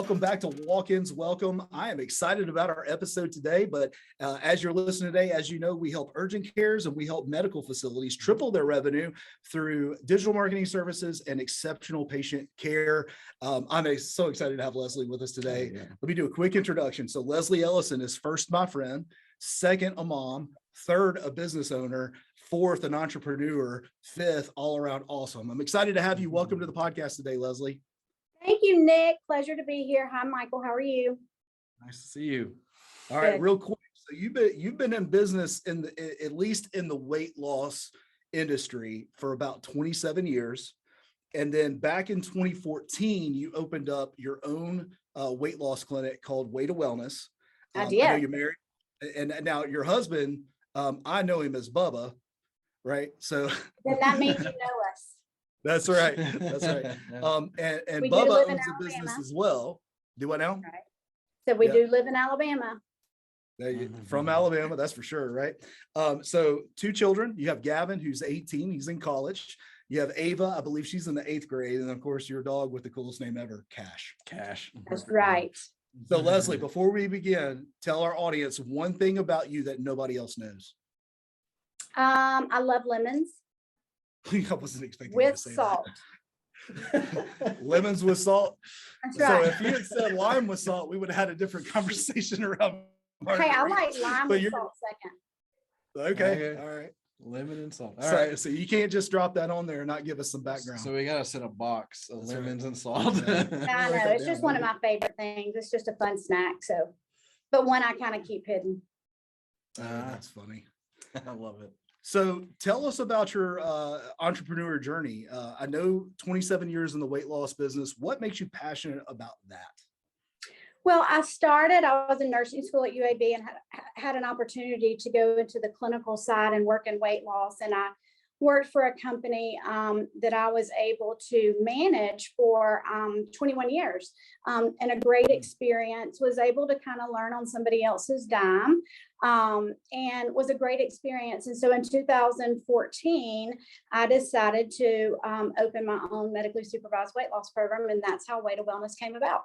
welcome back to Walk-Ins Welcome. I am excited about our episode today, but as you're listening today, as you know, we help urgent cares and we help medical facilities triple their revenue through digital marketing services and exceptional patient care. I'm so excited to have Leslie with us today. Yeah. Let me do a quick introduction. So Leslie Ellison is first my friend, second a mom, third a business owner, fourth an entrepreneur, fifth all around awesome. I'm excited to have you. Welcome to the podcast today, Leslie. Thank you, Nick. Pleasure to be here. Hi, Michael. How are you? Nice to see you. All right, real quick. So you've been in business at least in the weight loss industry for about 27 years. And then back in 2014, you opened up your own weight loss clinic called Way to Wellness. I did. I know you're married. And now your husband, I know him as Bubba, right? So then that means you know us. That's right. That's right. And We do Bubba live in owns a business Alabama. as well. Do what now? Right. So we Yeah. do live in Alabama. From Alabama, that's for sure, right? So two children. You have Gavin, who's 18. He's in college. You have Ava, I believe she's in the 8th grade. And of course, your dog with the coolest name ever, Cash. That's right. So Leslie, before we begin, tell our audience one thing about you that nobody else knows. I love lemons I wasn't expecting you with to say salt. that. Lemons with salt. That's So right. if you had said lime with salt, we would have had a different conversation around. Hey, I like lime But with you're- salt second. Okay. All right. Lemon and salt. So you can't just drop that on there and not give us some background. So we gotta set a box of That's right. lemons and salt. Yeah. I Write know. that It's just down. one of my favorite things. It's just a fun snack. So, but one I kind of keep hidden. That's funny. I love it. So tell us about your entrepreneur journey. I know 27 years in the weight loss business. What makes you passionate about that? Well, I was in nursing school at UAB and had an opportunity to go into the clinical side and work in weight loss. And I worked for a company that I was able to manage for 21 years and a great experience, was able to kind of learn on somebody else's dime and was a great experience. And so in 2014, I decided to open my own medically supervised weight loss program. And that's how Way to Wellness came about.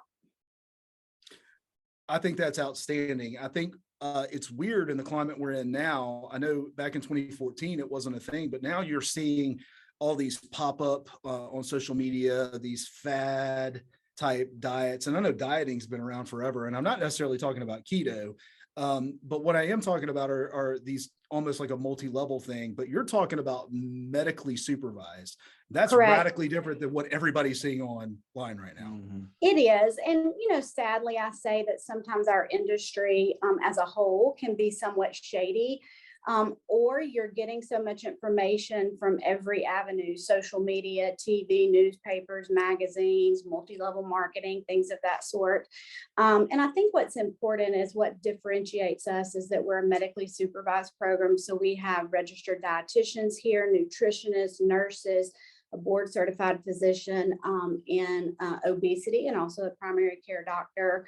I think that's outstanding. I think it's weird in the climate we're in now. I know back in 2014, it wasn't a thing, but now you're seeing all these pop up on social media, these fad type diets. And I know dieting's been around forever, and I'm not necessarily talking about keto. But what I am talking about are these almost like a multi-level thing, but you're talking about medically supervised. That's Correct. radically different than what everybody's seeing online right now. It is. And, sadly, I say that sometimes our industry as a whole can be somewhat shady, or you're getting so much information from every avenue, social media, TV, newspapers, magazines, multi-level marketing, things of that sort. And I think what's important is what differentiates us is that we're a medically supervised program. So we have registered dietitians here, nutritionists, nurses, a board certified physician in obesity, and also a primary care doctor.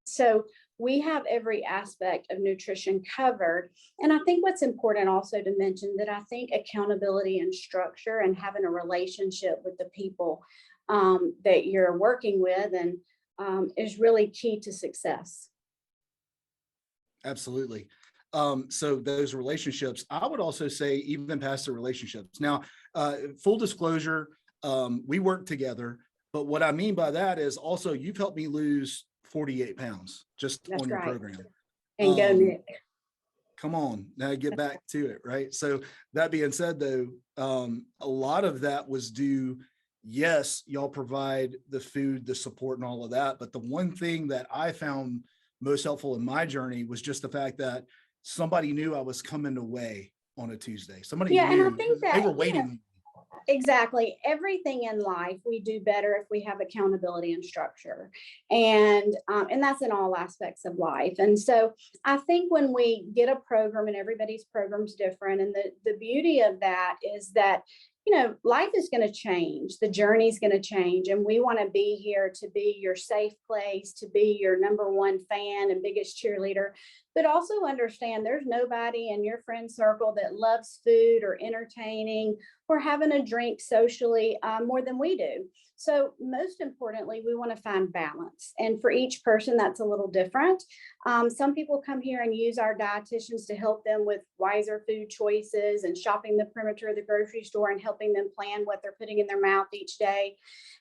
So we have every aspect of nutrition covered. And I think what's important also to mention that I think accountability and structure and having a relationship with the people that you're working with and is really key to success. Absolutely. So those relationships, I would also say even past the relationships. Now, full disclosure, we work together, but what I mean by that is also you've helped me lose 48 pounds just That's on your right. program. And go, Nick. Come on, now get back to it, right? So that being said, though, a lot of that was due, yes, y'all provide the food, the support and all of that. But the one thing that I found most helpful in my journey was just the fact that somebody knew I was coming away on a Tuesday. Somebody Yeah, knew and I think that they were waiting. Exactly. Everything in life we do better if we have accountability and structure, and that's in all aspects of life. And so I think when we get a program, and everybody's program's different, and the beauty of that is that life is going to change, the journey is going to change, and we want to be here to be your safe place, to be your number one fan and biggest cheerleader. but also understand there's nobody in your friend circle that loves food or entertaining or having a drink socially more than we do. So most importantly, we want to find balance. And for each person, that's a little different. Some people come here and use our dietitians to help them with wiser food choices and shopping the perimeter of the grocery store and helping them plan what they're putting in their mouth each day.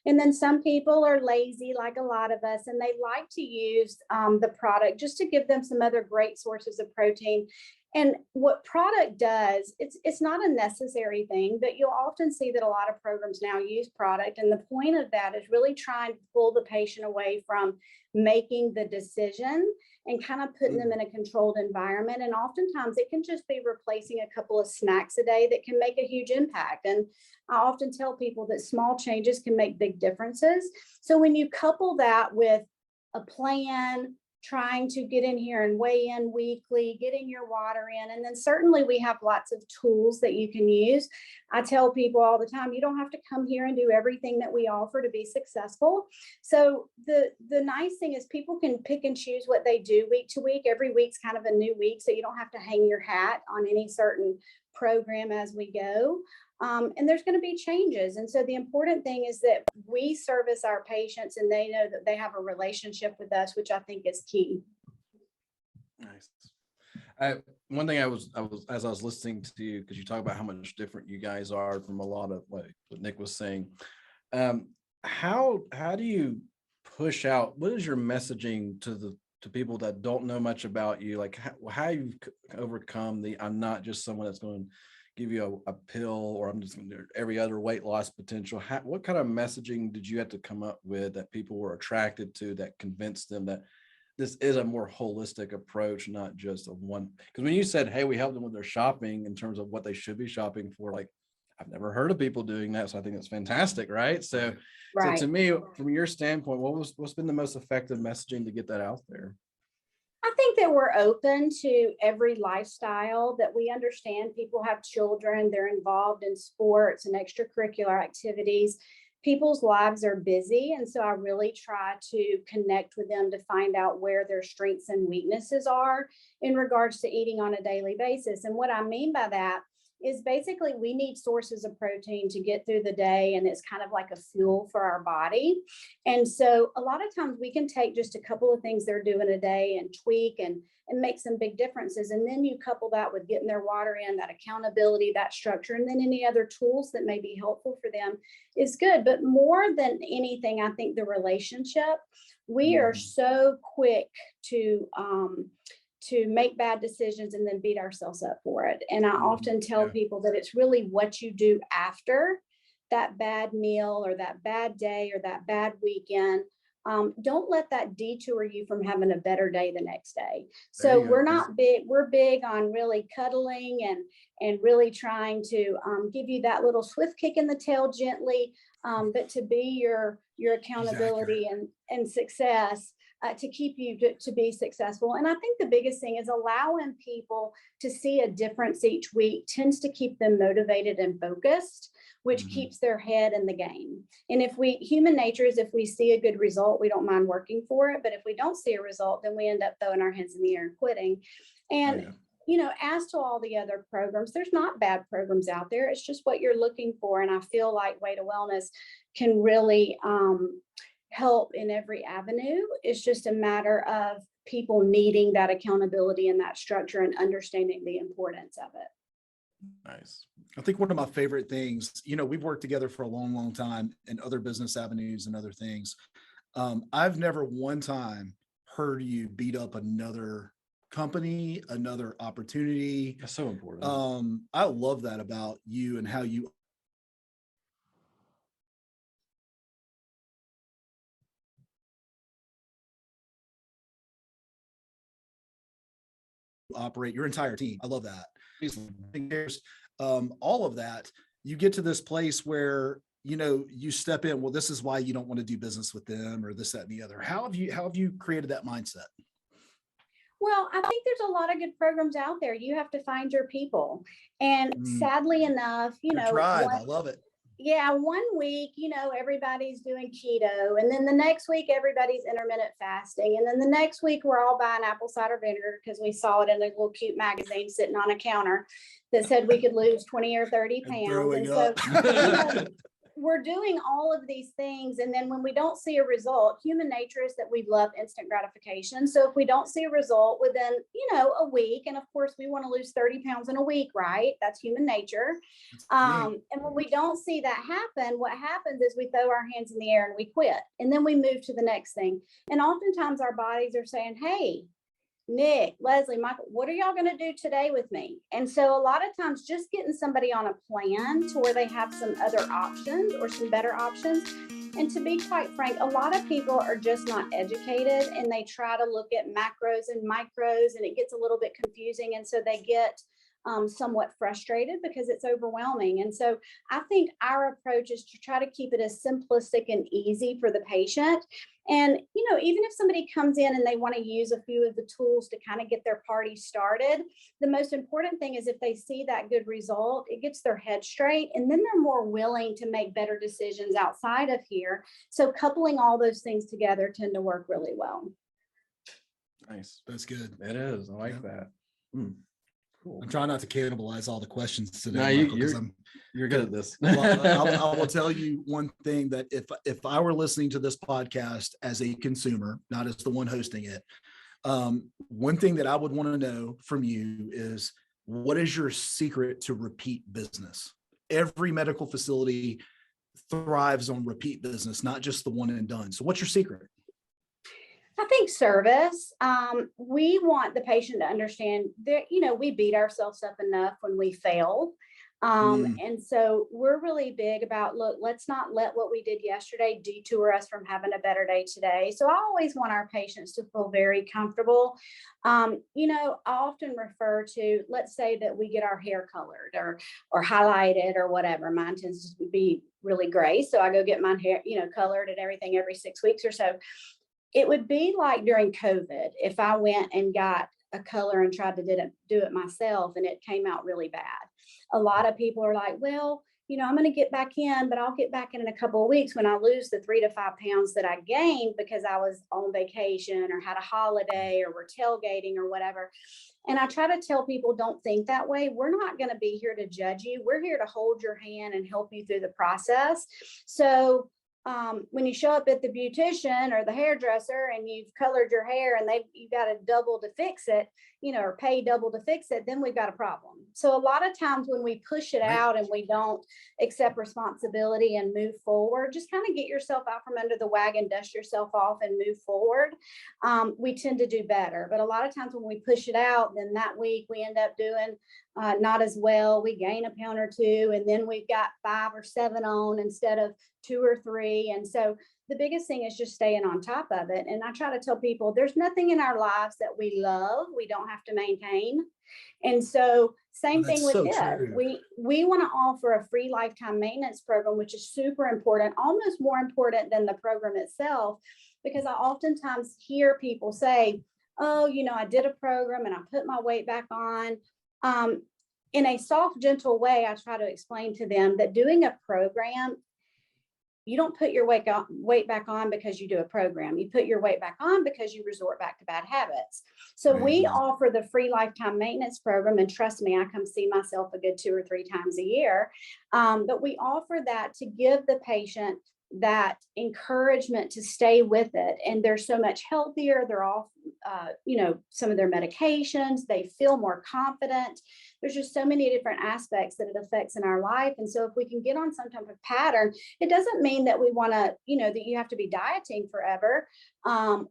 And then some people are lazy, like a lot of us, and they like to use the product just to give them some other great sources of protein. And what product does, it's not a necessary thing, but you'll often see that a lot of programs now use product. And the point of that is really trying to pull the patient away from making the decision and kind of putting them in a controlled environment. And oftentimes it can just be replacing a couple of snacks a day that can make a huge impact. And I often tell people that small changes can make big differences. So when you couple that with a plan, trying to get in here and weigh in weekly, getting your water in. And then certainly we have lots of tools that you can use. I tell people all the time, you don't have to come here and do everything that we offer to be successful. So the nice thing is people can pick and choose what they do week to week. Every week's kind of a new week. So you don't have to hang your hat on any certain program as we go. And there's going to be changes. And so the important thing is that we service our patients and they know that they have a relationship with us, which I think is key. Nice. One thing I was as I was listening to you, because you talk about how much different you guys are from a lot of what Nick was saying. How do you push out? What is your messaging to people that don't know much about you? Like how you've overcome I'm not just someone that's going to give you a pill, or I'm just going to do every other weight loss potential. What kind of messaging did you have to come up with that people were attracted to, that convinced them that this is a more holistic approach, not just a one? Because when you said, hey, we help them with their shopping in terms of what they should be shopping for, like, I've never heard of people doing that. So I think that's fantastic. Right. So to me, from your standpoint, what's been the most effective messaging to get that out there? I think that we're open to every lifestyle, that we understand people have children, they're involved in sports and extracurricular activities. People's lives are busy. And so I really try to connect with them to find out where their strengths and weaknesses are in regards to eating on a daily basis. And what I mean by that is basically we need sources of protein to get through the day, and it's kind of like a fuel for our body. And so a lot of times we can take just a couple of things they're doing a day and tweak and make some big differences. And then you couple that with getting their water in, that accountability, that structure, and then any other tools that may be helpful for them is good. But more than anything, I think the relationship, we are so quick to make bad decisions and then beat ourselves up for it. And I often tell people that it's really what you do after that bad meal or that bad day or that bad weekend. Don't let that detour you from having a better day the next day. So we're not big, we're big on really cuddling and really trying to give you that little swift kick in the tail gently, but to be your accountability and success. To keep you to be successful. And I think the biggest thing is allowing people to see a difference each week tends to keep them motivated and focused, which keeps their head in the game. And human nature is if we see a good result, we don't mind working for it. But if we don't see a result, then we end up throwing our heads in the air and quitting. And as to all the other programs, there's not bad programs out there. It's just what you're looking for. And I feel like Way to Wellness can really help in every avenue. It's just a matter of people needing that accountability and that structure and understanding the importance of it. Nice. I think one of my favorite things, we've worked together for a long, long time in other business avenues and other things. I've never one time heard you beat up another company, another opportunity. That's so important. I love that about you and how you operate your entire team. I love that. All of that, you get to this place where, you step in, well, this is why you don't want to do business with them or this, that, and the other. How have you created that mindset? Well, I think there's a lot of good programs out there. You have to find your people. And sadly enough, Tribe, I love it. Yeah, one week, everybody's doing keto. And then the next week, everybody's intermittent fasting. And then the next week, we're all buying apple cider vinegar because we saw it in a little cute magazine sitting on a counter that said we could lose 20 or 30 And pounds. throwing And so up. we're doing all of these things. And then when we don't see a result, human nature is that we love instant gratification. So if we don't see a result within, a week, and of course we want to lose 30 pounds in a week, right? That's human nature. And when we don't see that happen, what happens is we throw our hands in the air and we quit. And then we move to the next thing. And oftentimes our bodies are saying, hey, Nick, Leslie, Michael, what are y'all going to do today with me? And so a lot of times just getting somebody on a plan to where they have some other options or some better options. And to be quite frank, a lot of people are just not educated and they try to look at macros and micros and it gets a little bit confusing. And so they get somewhat frustrated because it's overwhelming. And so I think our approach is to try to keep it as simplistic and easy for the patient. And, even if somebody comes in and they want to use a few of the tools to kind of get their party started, the most important thing is if they see that good result, it gets their head straight, and then they're more willing to make better decisions outside of here. So coupling all those things together tend to work really well. Nice. That's good. It is. I like that. Cool. I'm trying not to cannibalize all the questions today. No, Michael, you're good at this. Well, I will tell you one thing, that if I were listening to this podcast as a consumer, not as the one hosting it, one thing that I would want to know from you is, what is your secret to repeat business? Every medical facility thrives on repeat business, not just the one and done. So what's your secret? I think service. We want the patient to understand that, we beat ourselves up enough when we fail. And so we're really big about, look, let's not let what we did yesterday detour us from having a better day today. So I always want our patients to feel very comfortable. I often refer to, let's say that we get our hair colored or highlighted or whatever. Mine tends to be really gray. So I go get my hair, colored and everything every 6 weeks or so. It would be like during COVID, if I went and got a color and tried to do it myself and it came out really bad. A lot of people are like, well, I'm going to get back in, but I'll get back in a couple of weeks when I lose the 3 to 5 pounds that I gained because I was on vacation or had a holiday or we're tailgating or whatever. And I try to tell people, don't think that way. We're not going to be here to judge you. We're here to hold your hand and help you through the process. So when you show up at the beautician or the hairdresser and you've colored your hair and you got to double to fix it, or pay double to fix it, then we've got a problem. So a lot of times when we push it out and we don't accept responsibility and move forward, just kind of get yourself out from under the wagon, dust yourself off and move forward. We tend to do better. But a lot of times when we push it out, then that week we end up doing not as well. We gain a pound or two, and then we've got 5 or 7 on instead of 2 or 3. And so the biggest thing is just staying on top of it. And I try to tell people there's nothing in our lives that we love, we don't have to maintain. And so same thing with this. We want to offer a free lifetime maintenance program, which is super important, almost more important than the program itself, because I oftentimes hear people say, oh, I did a program and I put my weight back on. In a soft, gentle way, I try to explain to them that doing a program, you don't put your weight back on because you do a program. You put your weight back on because you resort back to bad habits. So we offer the free lifetime maintenance program. And trust me, I come see myself a good 2 or 3 times a year. But we offer that to give the patient that encouragement to stay with it. And they're so much healthier. They're off, some of their medications. They feel more confident. There's just so many different aspects that it affects in our life. And so if we can get on some type of pattern, it doesn't mean that we want to, that you have to be dieting forever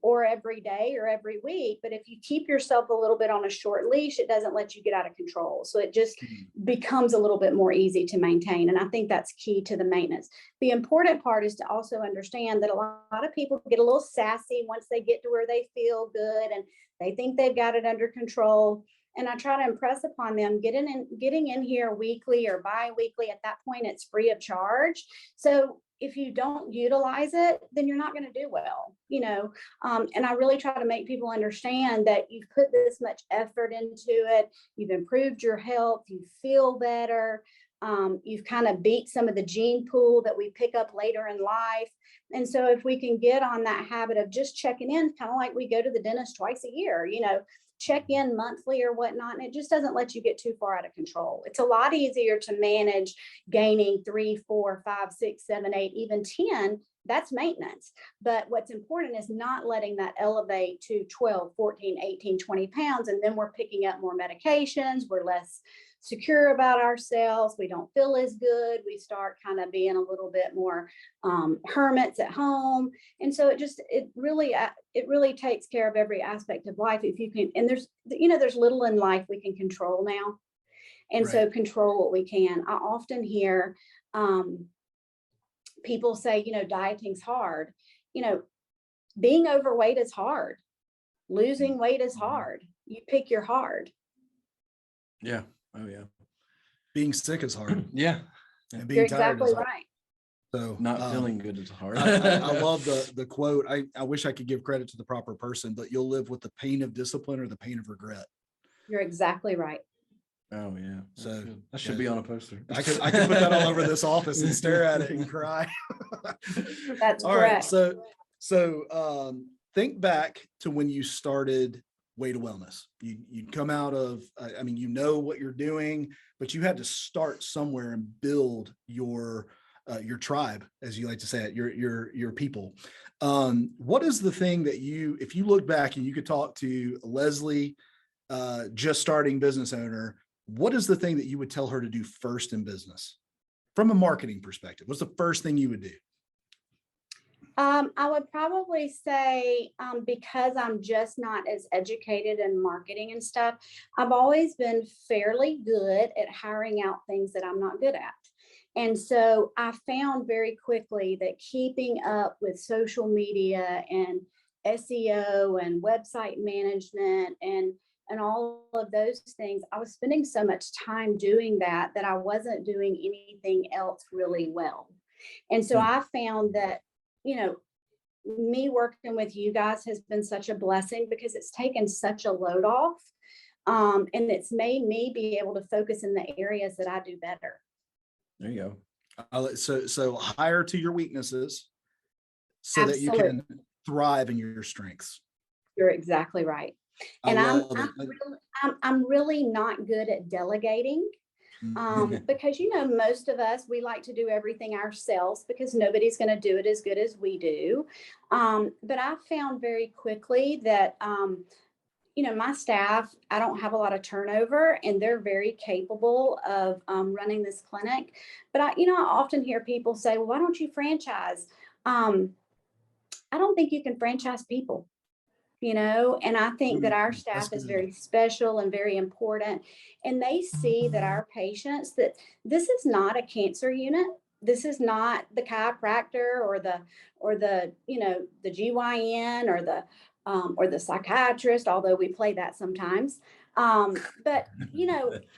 or every day or every week. But if you keep yourself a little bit on a short leash, it doesn't let you get out of control. So it just becomes a little bit more easy to maintain. And I think that's key to the maintenance. The important part is to also understand that a lot of people get a little sassy once they get to where they feel good and they think they've got it under control. And I try to impress upon them getting in here weekly or bi-weekly. At that point, it's free of charge. So if you don't utilize it, then you're not going to do well, and I really try to make people understand that you've put this much effort into it. You've improved your health. You feel better. You've kind of beat some of the gene pool that we pick up later in life. And so if we can get on that habit of just checking in, kind of like we go to the dentist twice a year, check in monthly or whatnot, and it just doesn't let you get too far out of control. It's a lot easier to manage gaining 3, 4, 5, 6, 7, 8, even 10. That's maintenance. But what's important is not letting that elevate to 12, 14, 18, 20 pounds. And then we're picking up more medications. We're less secure about ourselves. We don't feel as good. We start kind of being a little bit more hermits at home. And so it really takes care of every aspect of life. If you can, and there's little in life we can control now. And so control what we can. I often hear people say, dieting's hard. Being overweight is hard. Losing weight is hard. You pick your hard. Yeah. Oh yeah. Being sick is hard. Yeah. And being You're tired exactly is hard. right. So not feeling good is hard. I love the quote. I wish I could give credit to the proper person, but you'll live with the pain of discipline or the pain of regret. You're exactly right. Oh yeah. So that should be on a poster. I could put that all over this office and stare at it and cry. That's all correct. right. So think back to when you started Way to Wellness. You'd come out of, what you're doing, but you had to start somewhere and build your tribe, as you like to say it, your people. What is the thing that if you look back and you could talk to Leslie, just starting business owner, what is the thing that you would tell her to do first in business from a marketing perspective? What's the first thing you would do? I would probably say, because I'm just not as educated in marketing and stuff, I've always been fairly good at hiring out things that I'm not good at. And so I found very quickly that keeping up with social media and SEO and website management and all of those things, I was spending so much time doing that I wasn't doing anything else really well. And so I found that, me working with you guys has been such a blessing because it's taken such a load off. And it's made me be able to focus in the areas that I do better. There you go. So hire to your weaknesses so Absolutely. that you can thrive in your strengths. You're exactly right. And I'm really not good at delegating. Because, most of us, we like to do everything ourselves because nobody's going to do it as good as we do. But I found very quickly that, my staff, I don't have a lot of turnover and they're very capable of running this clinic. But I often hear people say, well, why don't you franchise? I don't think you can franchise people. And I think that our staff is very special and very important. And they see that our patients, that this is not a cancer unit. This is not the chiropractor or the the GYN or the psychiatrist, although we play that sometimes. But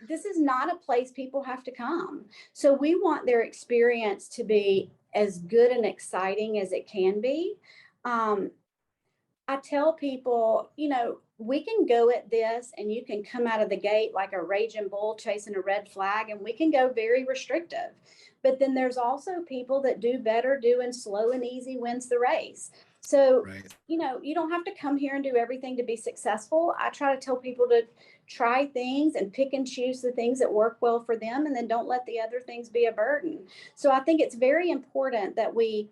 this is not a place people have to come. So we want their experience to be as good and exciting as it can be. I tell people, we can go at this and you can come out of the gate like a raging bull chasing a red flag, and we can go very restrictive. But then there's also people that do better doing slow and easy wins the race. So, you don't have to come here and do everything to be successful. I try to tell people to try things and pick and choose the things that work well for them, and then don't let the other things be a burden. So I think it's very important that we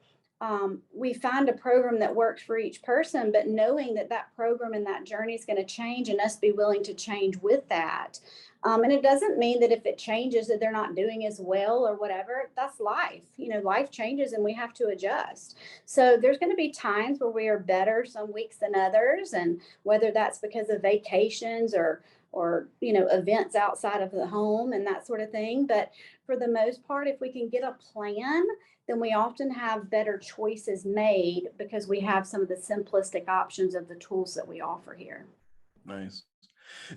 find a program that works for each person, but knowing that program and that journey is going to change and us be willing to change with that. And it doesn't mean that if it changes that they're not doing as well or whatever. That's life. Life changes and we have to adjust. So there's going to be times where we are better some weeks than others. And whether that's because of vacations or events outside of the home and that sort of thing. But for the most part, if we can get a plan, then we often have better choices made because we have some of the simplistic options of the tools that we offer here. Nice.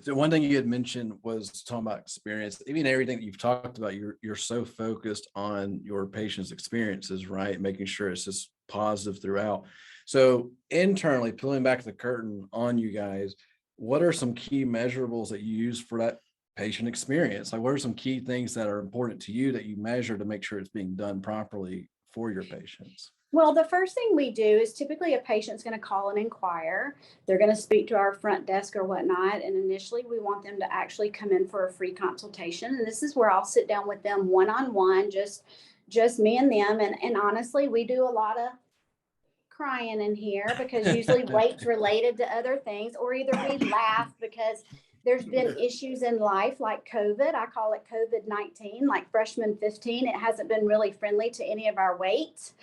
So one thing you had mentioned was talking about experience. Even everything that you've talked about, you're so focused on your patients' experiences, right? Making sure it's just positive throughout. So internally, pulling back the curtain on you guys, what are some key measurables that you use for that patient experience? Like, what are some key things that are important to you that you measure to make sure it's being done properly for your patients? Well, the first thing we do is typically a patient's going to call and inquire. They're going to speak to our front desk or whatnot. And initially, we want them to actually come in for a free consultation. And this is where I'll sit down with them one-on-one, just me and them. And honestly, we do a lot of crying in here because usually weight's related to other things, or either we laugh because there's been issues in life like COVID. I call it COVID-19, like freshman 15. It hasn't been really friendly to any of our weights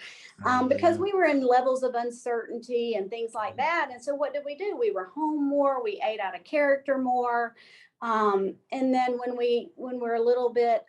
because we were in levels of uncertainty and things like that. And so what did we do? We were home more. We ate out of character more. And then when we're a little bit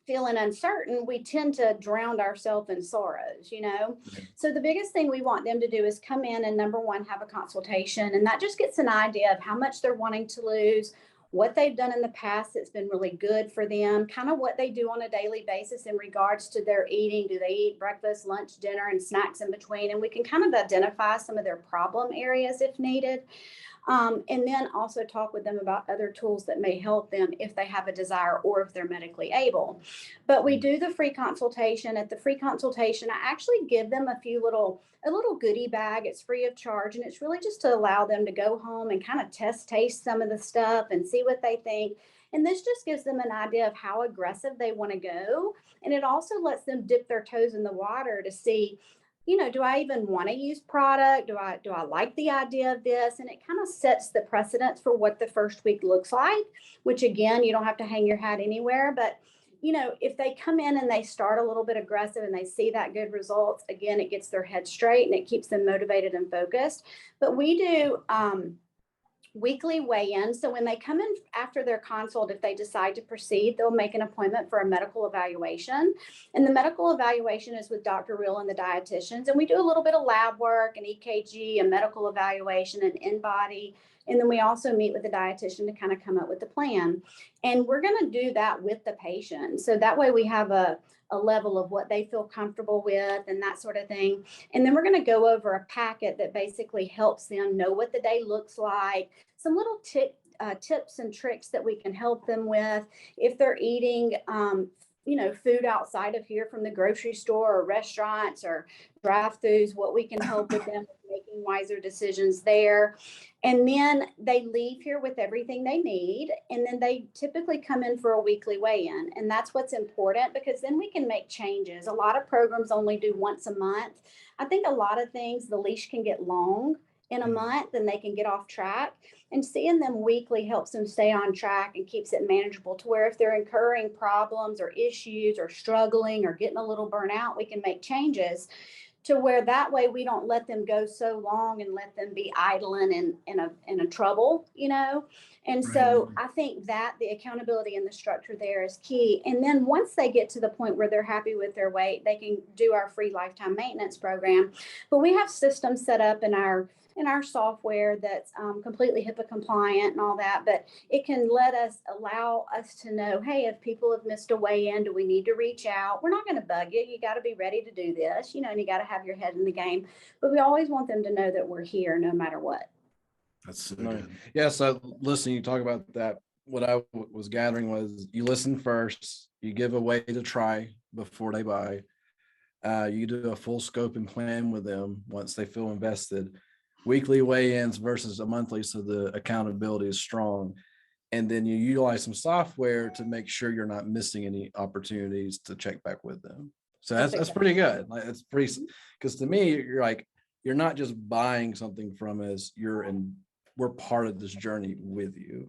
feeling uncertain, we tend to drown ourselves in sorrows, you know? So the biggest thing we want them to do is come in and number one, have a consultation. And that just gets an idea of how much they're wanting to lose, what they've done in the past that's been really good for them, kind of what they do on a daily basis in regards to their eating. Do they eat breakfast, lunch, dinner, and snacks in between? And we can kind of identify some of their problem areas if needed. And then also talk with them about other tools that may help them if they have a desire or if they're medically able. But we do the free consultation. At the free consultation, I actually give them a little goodie bag. It's free of charge. And it's really just to allow them to go home and kind of taste some of the stuff and see what they think. And this just gives them an idea of how aggressive they want to go. And it also lets them dip their toes in the water to see, you know, do I even want to use product? Do I like the idea of this? And it kind of sets the precedence for what the first week looks like, which again, you don't have to hang your hat anywhere. But, you know, if they come in and they start a little bit aggressive and they see that good results, again, it gets their head straight and it keeps them motivated and focused. But we do weekly weigh-ins. So when they come in after their consult, if they decide to proceed, they'll make an appointment for a medical evaluation. And the medical evaluation is with Dr. Real and the dietitians. And we do a little bit of lab work, an EKG, a medical evaluation, an in-body. And then we also meet with the dietitian to kind of come up with the plan. And we're going to do that with the patient. So that way we have a level of what they feel comfortable with and that sort of thing. And then we're going to go over a packet that basically helps them know what the day looks like, some little tips and tricks that we can help them with if they're eating food outside of here from the grocery store or restaurants or drive-thrus, what we can help with them with making wiser decisions there. And then they leave here with everything they need. And then they typically come in for a weekly weigh-in. And that's what's important because then we can make changes. A lot of programs only do once a month. I think a lot of things, the leash can get long in a month and they can get off track. And seeing them weekly helps them stay on track and keeps it manageable to where if they're incurring problems or issues or struggling or getting a little burnout, we can make changes to where that way we don't let them go so long and let them be idling in a trouble, you know? And so I think that the accountability and the structure there is key. And then once they get to the point where they're happy with their weight, they can do our free lifetime maintenance program. But we have systems set up in our software that's completely HIPAA compliant and all that, but it can allow us to know, hey, if people have missed a weigh-in, do we need to reach out? We're not going to bug you. You got to be ready to do this, you know, and you got to have your head in the game, but we always want them to know that we're here no matter what. That's so good. Yeah. So listening, you talk about that. What I was gathering was you listen first, you give a way to try before they buy. You do a full scope and plan with them once they feel invested. Weekly weigh-ins versus a monthly, so the accountability is strong. And then you utilize some software to make sure you're not missing any opportunities to check back with them. So that's pretty good. Like it's pretty, because to me, you're not just buying something from us, we're part of this journey with you,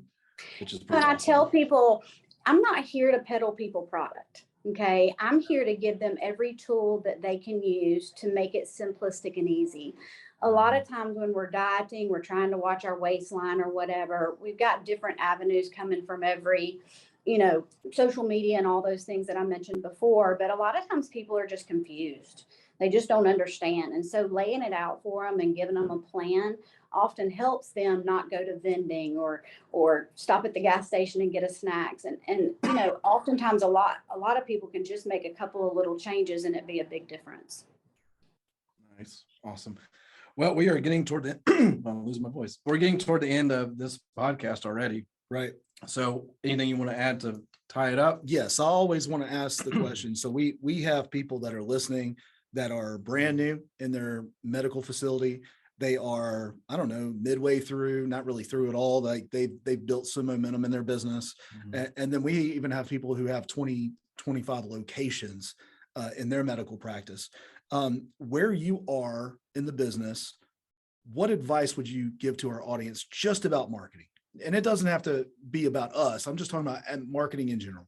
which is pretty awesome. I tell people, I'm not here to peddle people product. Okay. I'm here to give them every tool that they can use to make it simplistic and easy. A lot of times when we're dieting, we're trying to watch our waistline or whatever, we've got different avenues coming from every, social media and all those things that I mentioned before. But a lot of times people are just confused. They just don't understand. And so laying it out for them and giving them a plan often helps them not go to vending or stop at the gas station and get a snacks. And oftentimes a lot of people can just make a couple of little changes and it be a big difference. Nice. Awesome. Well, we are getting toward the I'm losing my voice. We're getting toward the end of this podcast already. Right. So anything you want to add to tie it up? Yes, I always want to ask the question. So we have people that are listening that are brand new in their medical facility. They are, I don't know, midway through, not really through at all. Like they've built some momentum in their business. And then we even have people who have 20, 25 locations in their medical practice. Where you are in the business, what advice would you give to our audience just about marketing? And it doesn't have to be about us. I'm just talking about marketing in general.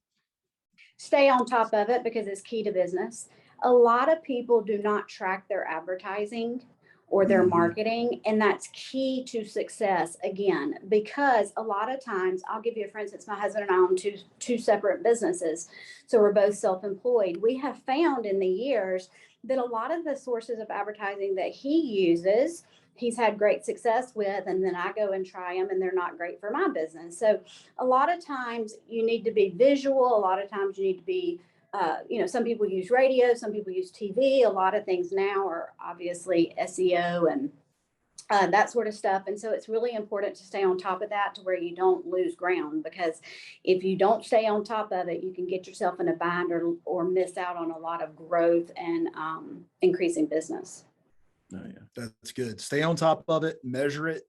Stay on top of it because it's key to business. A lot of people do not track their advertising or their marketing, and that's key to success, again, because a lot of times, I'll give you, for instance, my husband and I own two separate businesses, so we're both self-employed. We have found in the years that a lot of the sources of advertising that he uses, he's had great success with, and then I go and try them and they're not great for my business. So a lot of times you need to be visual. A lot of times you need to be, some people use radio, some people use TV. A lot of things now are obviously SEO and that sort of stuff. And so it's really important to stay on top of that to where you don't lose ground, because if you don't stay on top of it, you can get yourself in a bind or miss out on a lot of growth and increasing business. Oh, yeah. That's good. Stay on top of it, measure it,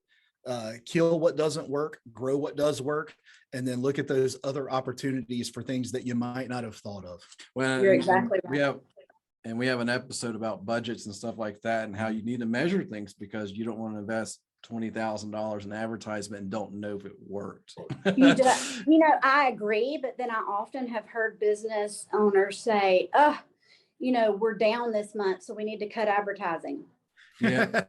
kill what doesn't work, grow what does work, and then look at those other opportunities for things that you might not have thought of. Well, You're exactly right. We have an episode about budgets and stuff like that, and how you need to measure things because you don't want to invest $20,000 in advertisement and don't know if it worked. I agree, but then I often have heard business owners say, we're down this month, so we need to cut advertising. Yeah.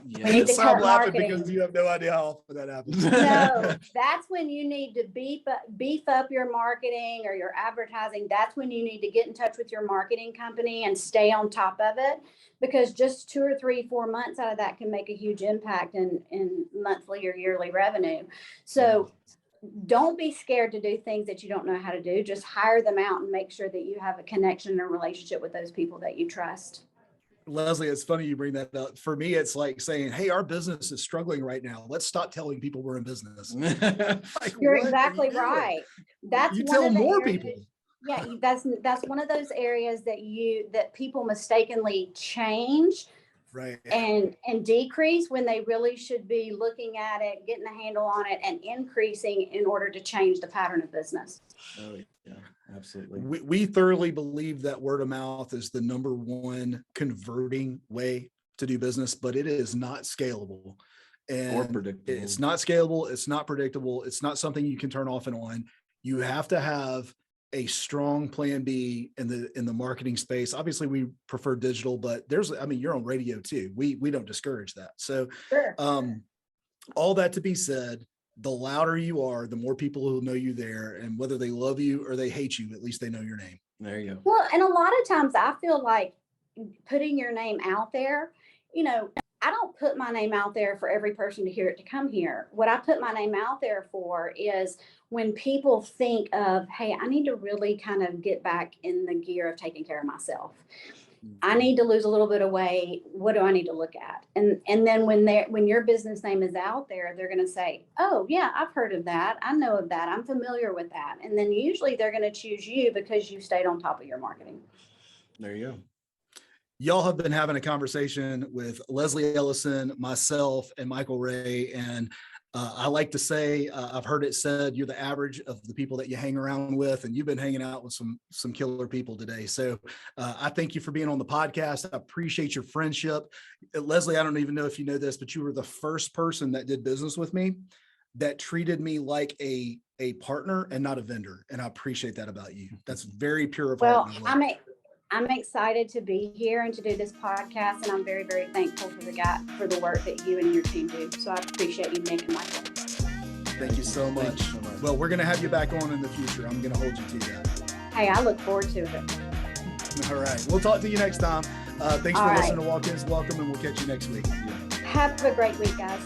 We need to Stop cut laughing marketing. because you have no idea how often that happens. No, that's when you need to beef up your marketing or your advertising. That's when you need to get in touch with your marketing company and stay on top of it, because just 2 or 3, 4 months out of that can make a huge impact in monthly or yearly revenue. So don't be scared to do things that you don't know how to do. Just hire them out and make sure that you have a connection and a relationship with those people that you trust. Leslie, it's funny you bring that up. For me, it's like saying, hey, our business is struggling right now. Let's stop telling people we're in business. Like, You're exactly right. That's you one tell of the more areas, people. Yeah, that's one of those areas that people mistakenly change Right. and decrease when they really should be looking at it, getting a handle on it, and increasing in order to change the pattern of business. Oh, yeah, absolutely. We thoroughly believe that word of mouth is the number one converting way to do business, but it is not scalable. And Or predictable. it's not scalable. It's not predictable. It's not something you can turn off and on. You have to have a strong plan B in the marketing space. Obviously we prefer digital, but you're on radio too. We don't discourage that. So, Sure. All that to be said, the louder you are, the more people who know you there, and whether they love you or they hate you, at least they know your name. There you go. Well, and a lot of times I feel like putting your name out there, I don't put my name out there for every person to hear it to come here. What I put my name out there for is when people think of, hey, I need to really kind of get back in the gear of taking care of myself. I need to lose a little bit of weight. What do I need to look at? And then when your business name is out there, they're going to say, oh yeah, I've heard of that. I know of that. I'm familiar with that. And then usually they're going to choose you because you stayed on top of your marketing. There you go. Y'all have been having a conversation with Leslie Ellison, myself, and Michael Ray. And I like to say, I've heard it said, you're the average of the people that you hang around with, and you've been hanging out with some killer people today. So I thank you for being on the podcast. I appreciate your friendship. Leslie, I don't even know if you know this, but you were the first person that did business with me that treated me like a partner and not a vendor. And I appreciate that about you. That's very pure of heart. Well, I'm excited to be here and to do this podcast, and I'm very, very thankful for the work that you and your team do. So I appreciate you, Nick and Michael. Thank you so much. Thank you so much. Well, we're going to have you back on in the future. I'm going to hold you to that. Hey, I look forward to it. All right. We'll talk to you next time. Thanks for listening to Walk-Ins Welcome, and we'll catch you next week. Have a great week, guys.